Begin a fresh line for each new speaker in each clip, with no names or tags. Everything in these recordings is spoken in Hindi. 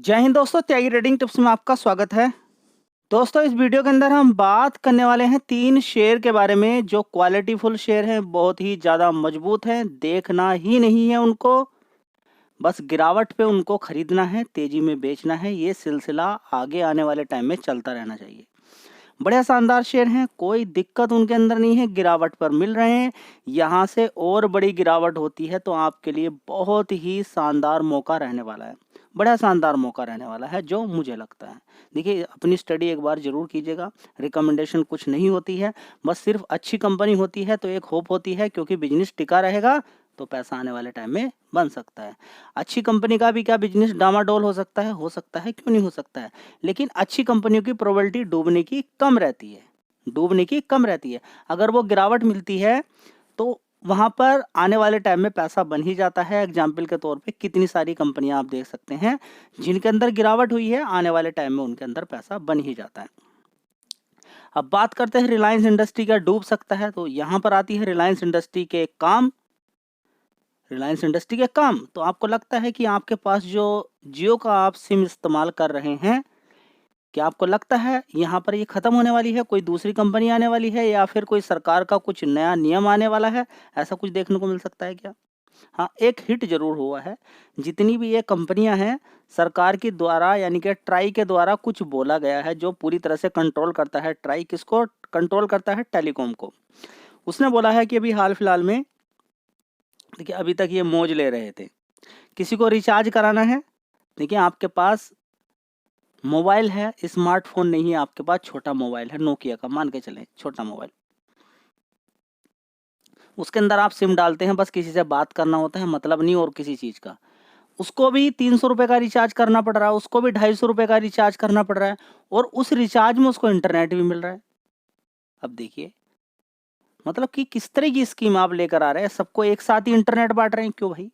जय हिंद दोस्तों, त्यागी ट्रेडिंग टिप्स में आपका स्वागत है। दोस्तों, इस वीडियो के अंदर हम बात करने वाले हैं 3 शेयर के बारे में जो क्वालिटीफुल शेयर हैं, बहुत ही ज़्यादा मजबूत हैं, देखना ही नहीं है उनको, बस गिरावट पे उनको खरीदना है, तेजी में बेचना है। ये सिलसिला आगे आने वाले टाइम में चलता रहना चाहिए। बढ़िया शानदार शेयर हैं, कोई दिक्कत उनके अंदर नहीं है, गिरावट पर मिल रहे हैं। यहाँ से और बड़ी गिरावट होती है तो आपके लिए बहुत ही शानदार मौका रहने वाला है। बड़ा शानदार मौका रहने वाला है जो मुझे लगता है। देखिए, अपनी स्टडी एक बार ज़रूर कीजिएगा। रिकमेंडेशन कुछ नहीं होती है, बस सिर्फ अच्छी कंपनी होती है तो एक होप होती है, क्योंकि बिजनेस टिका रहेगा तो पैसा आने वाले टाइम में बन सकता है। अच्छी कंपनी का भी क्या बिजनेस डामाडोल हो सकता है, क्यों नहीं हो सकता है। लेकिन अच्छी कंपनियों की प्रोबेबिलिटी डूबने की कम रहती है, अगर वो गिरावट मिलती है तो वहां पर आने वाले टाइम में पैसा बन ही जाता है। एग्जाम्पल के तौर पे कितनी सारी कंपनियां आप देख सकते हैं जिनके अंदर गिरावट हुई है, आने वाले टाइम में उनके अंदर पैसा बन ही जाता है। अब बात करते हैं रिलायंस इंडस्ट्री का डूब सकता है, तो यहां पर आती है रिलायंस इंडस्ट्री के काम। तो आपको लगता है कि आपके पास जो जियो का आप सिम इस्तेमाल कर रहे हैं, क्या आपको लगता है यहाँ पर ये खत्म होने वाली है, कोई दूसरी कंपनी आने वाली है, या फिर कोई सरकार का कुछ नया नियम आने वाला है? ऐसा कुछ देखने को मिल सकता है क्या? हाँ, एक हिट जरूर हुआ है। जितनी भी ये कंपनियां हैं, सरकार के द्वारा यानी कि ट्राई के द्वारा कुछ बोला गया है जो पूरी तरह से कंट्रोल करता है। ट्राई किसको कंट्रोल करता है? टेलीकॉम को। उसने बोला है कि अभी हाल फिलहाल में, देखिए, अभी तक ये मौज ले रहे थे। किसी को रिचार्ज कराना है, देखिए आपके पास मोबाइल है, स्मार्टफोन नहीं है आपके पास, छोटा मोबाइल है नोकिया का, मान के चलें छोटा मोबाइल। उसके अंदर आप सिम डालते हैं, बस किसी से बात करना होता है, मतलब नहीं और किसी चीज का। उसको भी 300 रुपए का रिचार्ज करना पड़ रहा है, उसको भी 250 रुपए का रिचार्ज करना पड़ रहा है, और उस रिचार्ज में उसको इंटरनेट भी मिल रहा है। अब देखिए, मतलब कि किस तरह की स्कीम आप लेकर आ रहे हैं, सबको एक साथ ही इंटरनेट बांट रहे हैं। क्यों भाई?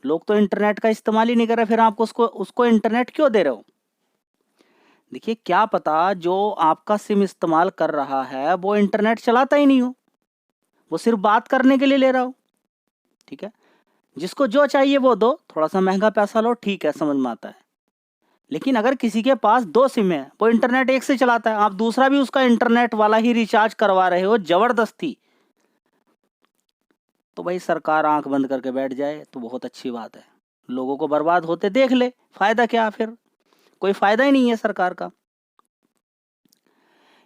लोग तो इंटरनेट का इस्तेमाल ही नहीं कर रहे, फिर आप उसको उसको इंटरनेट क्यों दे रहे हो? देखिए, क्या पता जो आपका सिम इस्तेमाल कर रहा है वो इंटरनेट चलाता ही नहीं हो, वो सिर्फ बात करने के लिए ले रहा हो। ठीक है, जिसको जो चाहिए वो दो, थोड़ा सा महंगा पैसा लो, ठीक है, समझ में आता है। लेकिन अगर किसी के पास 2 सिम है, वो इंटरनेट एक से चलाता है, आप दूसरा भी उसका इंटरनेट वाला ही रिचार्ज करवा रहे हो जबरदस्ती, तो भाई सरकार आंख बंद करके बैठ जाए तो बहुत अच्छी बात है। लोगों को बर्बाद होते देख ले, फायदा क्या? फिर कोई फायदा ही नहीं है सरकार का।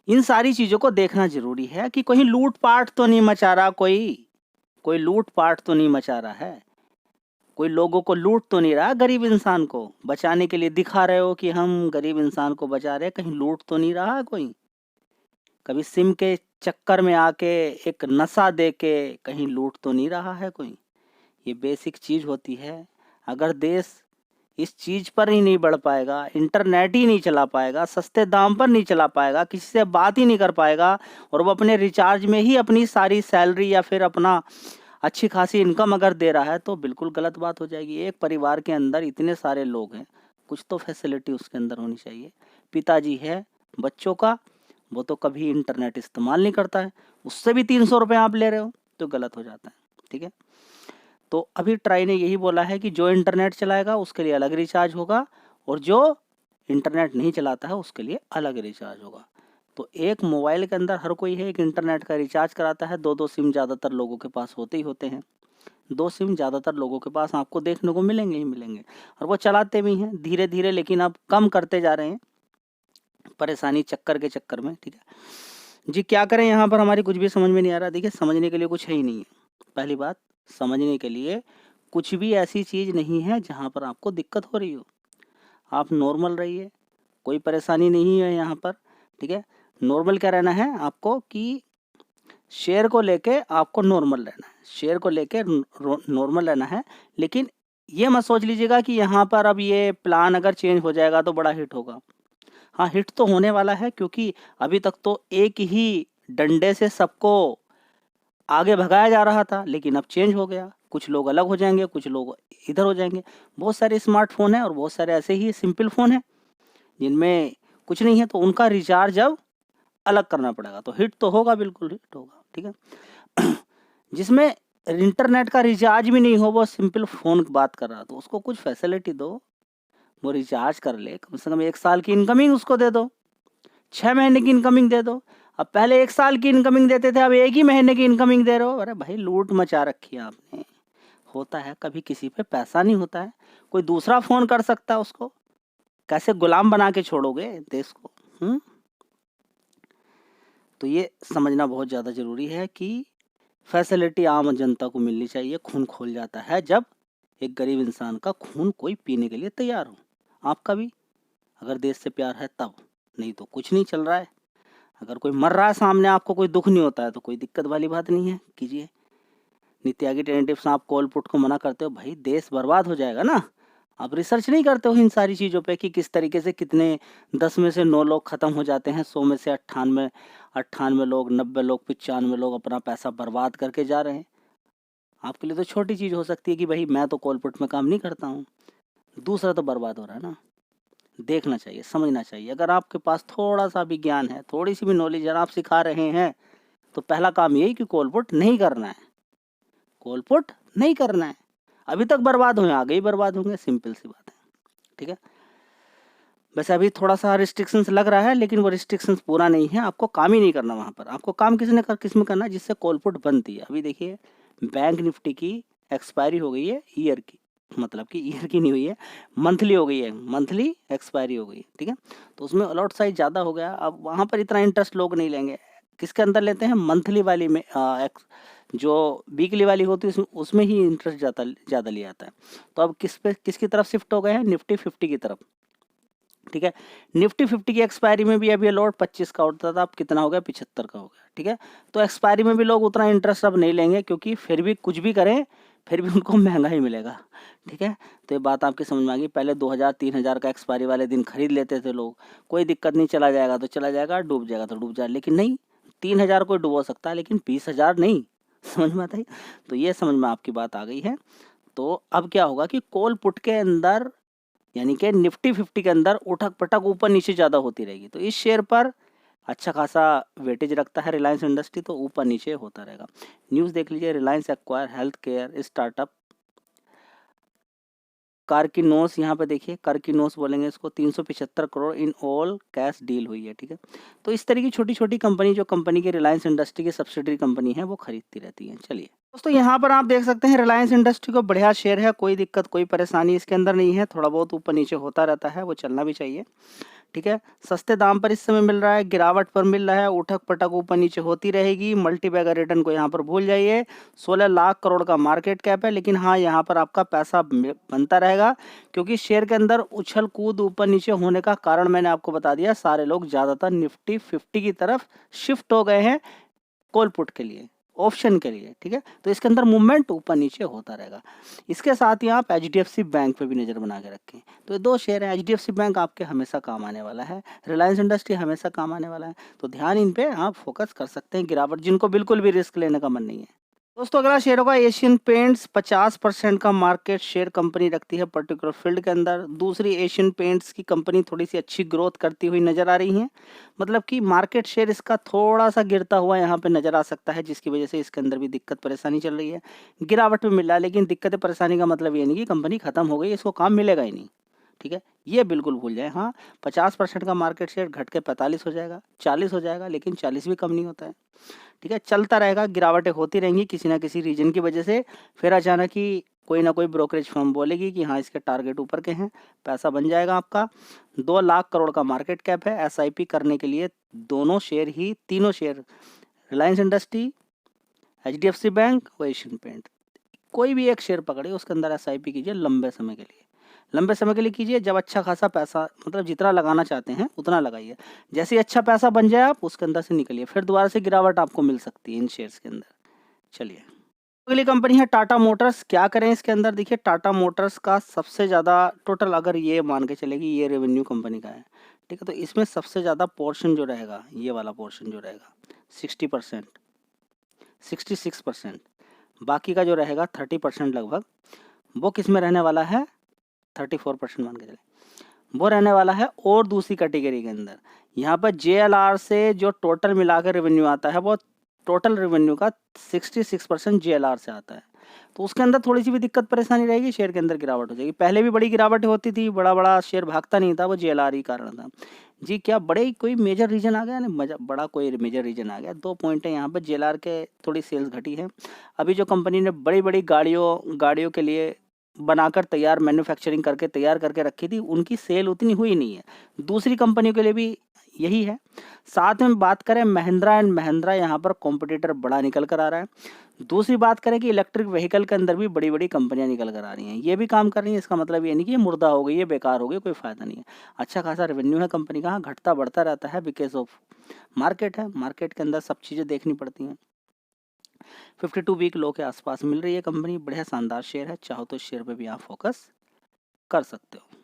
इन सारी चीजों को देखना जरूरी है कि कहीं लूटपाट तो नहीं मचा रहा, कोई लूटपाट तो नहीं मचा रहा है, कोई लोगों को लूट तो नहीं रहा, गरीब इंसान को बचाने के लिए दिखा रहे हो कि हम गरीब इंसान को बचा रहे हैं, कहीं लूट तो नहीं रहा कोई? कभी सिम के चक्कर में आके एक नशा दे के कहीं लूट तो नहीं रहा है कोई? ये बेसिक चीज होती है। अगर देश इस चीज पर ही नहीं बढ़ पाएगा, इंटरनेट ही नहीं चला पाएगा, सस्ते दाम पर नहीं चला पाएगा, किसी से बात ही नहीं कर पाएगा, और वो अपने रिचार्ज में ही अपनी सारी सैलरी या फिर अपना अच्छी खासी इनकम अगर दे रहा है, तो बिल्कुल गलत बात हो जाएगी। एक परिवार के अंदर इतने सारे लोग हैं, कुछ तो फैसिलिटी उसके अंदर होनी चाहिए। पिताजी है बच्चों का, वो तो कभी इंटरनेट इस्तेमाल नहीं करता है, उससे भी 300 रुपये आप ले रहे हो, तो गलत हो जाता है। ठीक है, तो अभी ट्राई ने यही बोला है कि जो इंटरनेट चलाएगा उसके लिए अलग रिचार्ज होगा, और जो इंटरनेट नहीं चलाता है उसके लिए अलग रिचार्ज होगा। तो एक मोबाइल के अंदर हर कोई है, एक इंटरनेट का रिचार्ज कराता है। 2-2 सिम ज़्यादातर लोगों के पास होते ही होते हैं। 2 सिम ज़्यादातर लोगों के पास आपको देखने को मिलेंगे ही मिलेंगे, और वो चलाते भी हैं धीरे धीरे, लेकिन अब कम करते जा रहे हैं परेशानी चक्कर के चक्कर में। ठीक है जी, क्या करें? यहाँ पर हमारी कुछ भी समझ में नहीं आ रहा। देखिए, समझने के लिए कुछ है ही नहीं है। पहली बात, समझने के लिए कुछ भी ऐसी चीज़ नहीं है जहाँ पर आपको दिक्कत हो रही हो। आप नॉर्मल रहिए, कोई परेशानी नहीं है यहाँ पर। ठीक है, नॉर्मल क्या रहना है आपको कि शेयर को लेके आपको नॉर्मल रहना है, शेयर को लेके नॉर्मल रहना है। लेकिन ये मत सोच लीजिएगा कि यहाँ पर अब ये प्लान अगर चेंज हो जाएगा तो बड़ा हिट होगा। हाँ, हिट तो होने वाला है, क्योंकि अभी तक तो एक ही डंडे से सबको आगे भगाया जा रहा था, लेकिन अब चेंज हो गया। कुछ लोग अलग हो जाएंगे, कुछ लोग इधर हो जाएंगे। बहुत सारे स्मार्टफोन हैं और बहुत सारे ऐसे ही सिंपल फ़ोन हैं जिनमें कुछ नहीं है, तो उनका रिचार्ज अब अलग करना पड़ेगा, तो हिट तो होगा, बिल्कुल हिट होगा। ठीक है जिसमें इंटरनेट का रिचार्ज भी नहीं हो, वो सिंपल फ़ोन की बात कर रहा, तो उसको कुछ फैसिलिटी दो, वो रिचार्ज कर ले, कम से कम 1 साल की इनकमिंग उसको दे दो, 6 महीने की इनकमिंग दे दो। अब पहले 1 साल की इनकमिंग देते थे, अब 1 ही महीने की इनकमिंग दे रहे हो। अरे भाई लूट मचा रखी है आपने। होता है कभी किसी पे पैसा नहीं होता है, कोई दूसरा फ़ोन कर सकता है उसको, कैसे गुलाम बना के छोड़ोगे देश को? तो ये समझना बहुत ज़्यादा ज़रूरी है कि फैसिलिटी आम जनता को मिलनी चाहिए। खून खोल जाता है जब एक गरीब इंसान का खून कोई पीने के लिए तैयार हो। आपका भी अगर देश से प्यार है तब, नहीं तो कुछ नहीं चल रहा है। अगर कोई मर रहा है सामने, आपको कोई दुख नहीं होता है तो कोई दिक्कत वाली बात नहीं है, कीजिए। नीति आयोग टेंटेटिव्स आप कोल पुट को मना करते हो, भाई देश बर्बाद हो जाएगा ना। आप रिसर्च नहीं करते हो इन सारी चीज़ों पे कि किस तरीके से कितने 10 में से 9 लोग ख़त्म हो जाते हैं, 100 में से 98 लोग, 90 लोग, 95 लोग अपना पैसा बर्बाद करके जा रहे हैं। आपके लिए तो छोटी चीज़ हो सकती है कि भाई मैं तो कोल पुट में काम नहीं करता हूँ, दूसरा तो बर्बाद हो रहा है ना। देखना चाहिए, समझना चाहिए। अगर आपके पास थोड़ा सा भी ज्ञान है, थोड़ी सी भी नॉलेज है, आप सिखा रहे हैं, तो पहला काम यही कि कोल पुट नहीं करना है, कोल पुट नहीं करना है। अभी तक बर्बाद हुए, आगे ही बर्बाद होंगे, सिंपल सी बात है, ठीक है। वैसे अभी थोड़ा सा रिस्ट्रिक्शंस लग रहा है, लेकिन वो रिस्ट्रिक्शंस पूरा नहीं है। आपको काम ही नहीं करना वहाँ पर, आपको काम किस में करना है जिससे कोल पुट बनती है। अभी देखिए बैंक निफ्टी की एक्सपायरी हो गई है ईयर की, मतलब कि ईयर की नहीं हुई है, मंथली हो गई है, मंथली एक्सपायरी हो गई है, ठीक है। तो उसमें अलॉट साइज ज़्यादा हो गया। अब वहाँ पर इतना इंटरेस्ट लोग नहीं लेंगे, किसके अंदर लेते हैं, मंथली वाली में। जो वीकली वाली होती है उसमें ही इंटरेस्ट ज़्यादा लिया जाता है। तो अब किसकी तरफ शिफ्ट हो गए हैं, निफ्टी 50 की तरफ, ठीक है। निफ्टी 50 की एक्सपायरी में भी अभी अलॉट 25 का होता था, अब कितना हो गया, 75 का हो गया, ठीक है। तो एक्सपायरी में भी लोग उतना इंटरेस्ट अब नहीं लेंगे, क्योंकि फिर भी कुछ भी करें फिर भी उनको महंगा ही मिलेगा, ठीक है। तो ये बात आपकी समझ में आ गई। पहले 2000-3000 का एक्सपायरी वाले दिन खरीद लेते थे लोग, कोई दिक्कत नहीं, चला जाएगा तो चला जाएगा, डूब जाएगा तो डूब जाए, लेकिन नहीं, 3000 कोई डुबो सकता है लेकिन 20,000 नहीं। समझ में आता है? तो ये समझ में आपकी बात आ गई है। तो अब क्या होगा कि कॉल पुट के अंदर, यानी कि निफ्टी 50 के अंदर उठक पटक ऊपर नीचे ज़्यादा होती रहेगी, तो इस शेयर पर अच्छा खासा वेटेज रखता है रिलायंस इंडस्ट्री, तो ऊपर नीचे होता रहेगा। न्यूज़ देख लीजिए, Reliance acquire health care startup Karkinos, यहाँ पे देखिए कार्किनोस बोलेंगे इसको, 375 crore in all cash deal हुई है, ठीक है। तो इस तरह की छोटी छोटी कंपनी, जो कंपनी की रिलायंस इंडस्ट्री की सब्सिडरी कंपनी है, वो खरीदती रहती है। चलिए दोस्तों, यहाँ पर आप देख सकते हैं रिलायंस इंडस्ट्री को बढ़िया शेयर है, कोई दिक्कत कोई परेशानी इसके अंदर नहीं है, थोड़ा बहुत ऊपर नीचे होता रहता है, वो चलना भी चाहिए, ठीक है। सस्ते दाम पर इस समय मिल रहा है, गिरावट पर मिल रहा है, उठक पटक ऊपर नीचे होती रहेगी। मल्टी बैगर रिटर्न को यहाँ पर भूल जाइए। 16 लाख करोड़ का मार्केट कैप है, लेकिन हाँ यहाँ पर आपका पैसा बनता रहेगा, क्योंकि शेयर के अंदर उछल कूद ऊपर नीचे होने का कारण मैंने आपको बता दिया। सारे लोग ज़्यादातर निफ्टी 50 की तरफ शिफ्ट हो गए हैं कॉल पुट के लिए, ऑप्शन के लिए, ठीक है। तो इसके अंदर मूवमेंट ऊपर नीचे होता रहेगा। इसके साथ ही आप HDFC बैंक पे भी नज़र बना के रखें। तो ये 2 शेयर हैं, HDFC बैंक आपके हमेशा काम आने वाला है, रिलायंस इंडस्ट्री हमेशा काम आने वाला है, तो ध्यान इन पे आप फोकस कर सकते हैं। गिरावट, जिनको बिल्कुल भी रिस्क लेने का मन नहीं है। दोस्तों अगला शेयर होगा एशियन पेंट्स, 50% का मार्केट शेयर कंपनी रखती है पर्टिकुलर फील्ड के अंदर। दूसरी एशियन पेंट्स की कंपनी थोड़ी सी अच्छी ग्रोथ करती हुई नजर आ रही है, मतलब कि मार्केट शेयर इसका थोड़ा सा गिरता हुआ यहाँ पे नजर आ सकता है, जिसकी वजह से इसके अंदर भी दिक्कत परेशानी चल रही है। गिरावट में मिल रहा है, लेकिन दिक्कत परेशानी का मतलब ये नहीं कि कंपनी खत्म हो गई, इसको काम मिलेगा ही नहीं, ठीक है। ये बिल्कुल भूल जाए। हाँ 50% का मार्केट शेयर घट के 45 हो जाएगा, 40 हो जाएगा, लेकिन 40 भी कम नहीं होता है, ठीक है। चलता रहेगा, गिरावटें होती रहेंगी किसी ना किसी रीजन की वजह से, फिर अचानक ही कोई ना कोई ब्रोकरेज फर्म बोलेगी कि हाँ इसके टारगेट ऊपर के हैं, पैसा बन जाएगा आपका। 2 लाख करोड़ का मार्केट कैप है। SIP करने के लिए दोनों शेयर ही, तीनों share, Reliance industry, HDFC bank और एशियन पेंट, कोई भी एक शेयर पकड़े, उसके अंदर SIP कीजिए लंबे समय के लिए। लंबे समय के लिए कीजिए, जब अच्छा खासा पैसा, मतलब जितना लगाना चाहते हैं उतना लगाइए। जैसे ही अच्छा पैसा बन जाए आप उसके अंदर से निकलिए, फिर दोबारा से गिरावट आपको मिल सकती है इन शेयर्स के अंदर। चलिए अगली कंपनी है टाटा मोटर्स। क्या करें इसके अंदर, देखिए टाटा मोटर्स का सबसे ज़्यादा टोटल, अगर ये मान के चलेगी ये रेवेन्यू कंपनी का है, ठीक है। तो इसमें सबसे ज़्यादा पोर्शन जो रहेगा, ये वाला पोर्शन जो रहेगा 60%, 66%, बाकी का जो रहेगा 30% लगभग, वो किस में रहने वाला है, 34% मान के चले, वो रहने वाला है और दूसरी कैटेगरी के अंदर। यहाँ पर JLR से जो टोटल मिलाकर रेवेन्यू आता है, वो टोटल रेवेन्यू का 66% JLR से आता है। तो उसके अंदर थोड़ी सी भी दिक्कत परेशानी रहेगी, शेयर के अंदर गिरावट हो जाएगी। पहले भी बड़ी गिरावट होती थी, बड़ा बड़ा शेयर भागता नहीं था, वो जेएलआर ही कारण था। जी क्या बड़े कोई मेजर रीजन आ गया ना, बड़ा कोई मेजर रीजन आ गया। 2 पॉइंट है यहाँ पर, जेएलआर के थोड़ी सेल्स घटी है। अभी जो कंपनी ने बड़ी बड़ी गाड़ियों के लिए बनाकर तैयार मैन्युफैक्चरिंग करके तैयार करके रखी थी, उनकी सेल उतनी हुई नहीं है। दूसरी कंपनियों के लिए भी यही है। साथ में बात करें महिंद्रा एंड महिंद्रा, यहाँ पर कॉम्पिटिटर बड़ा निकल कर आ रहा है। दूसरी बात करें कि इलेक्ट्रिक व्हीकल के अंदर भी बड़ी बड़ी कंपनियां निकल कर आ रही हैं, ये भी काम कर रही हैं। इसका मतलब ये नहीं कि ये मुर्दा हो गई, ये बेकार हो गई, कोई फायदा नहीं है। अच्छा खासा रेवेन्यू है कंपनी का, हाँ घटता बढ़ता रहता है बिकॉज ऑफ मार्केट है। मार्केट के अंदर सब चीज़ें देखनी पड़ती हैं। 52 वीक लो के आसपास मिल रही है कंपनी, बढ़िया शानदार शेयर है। चाहो तो शेयर पे भी आप फोकस कर सकते हो।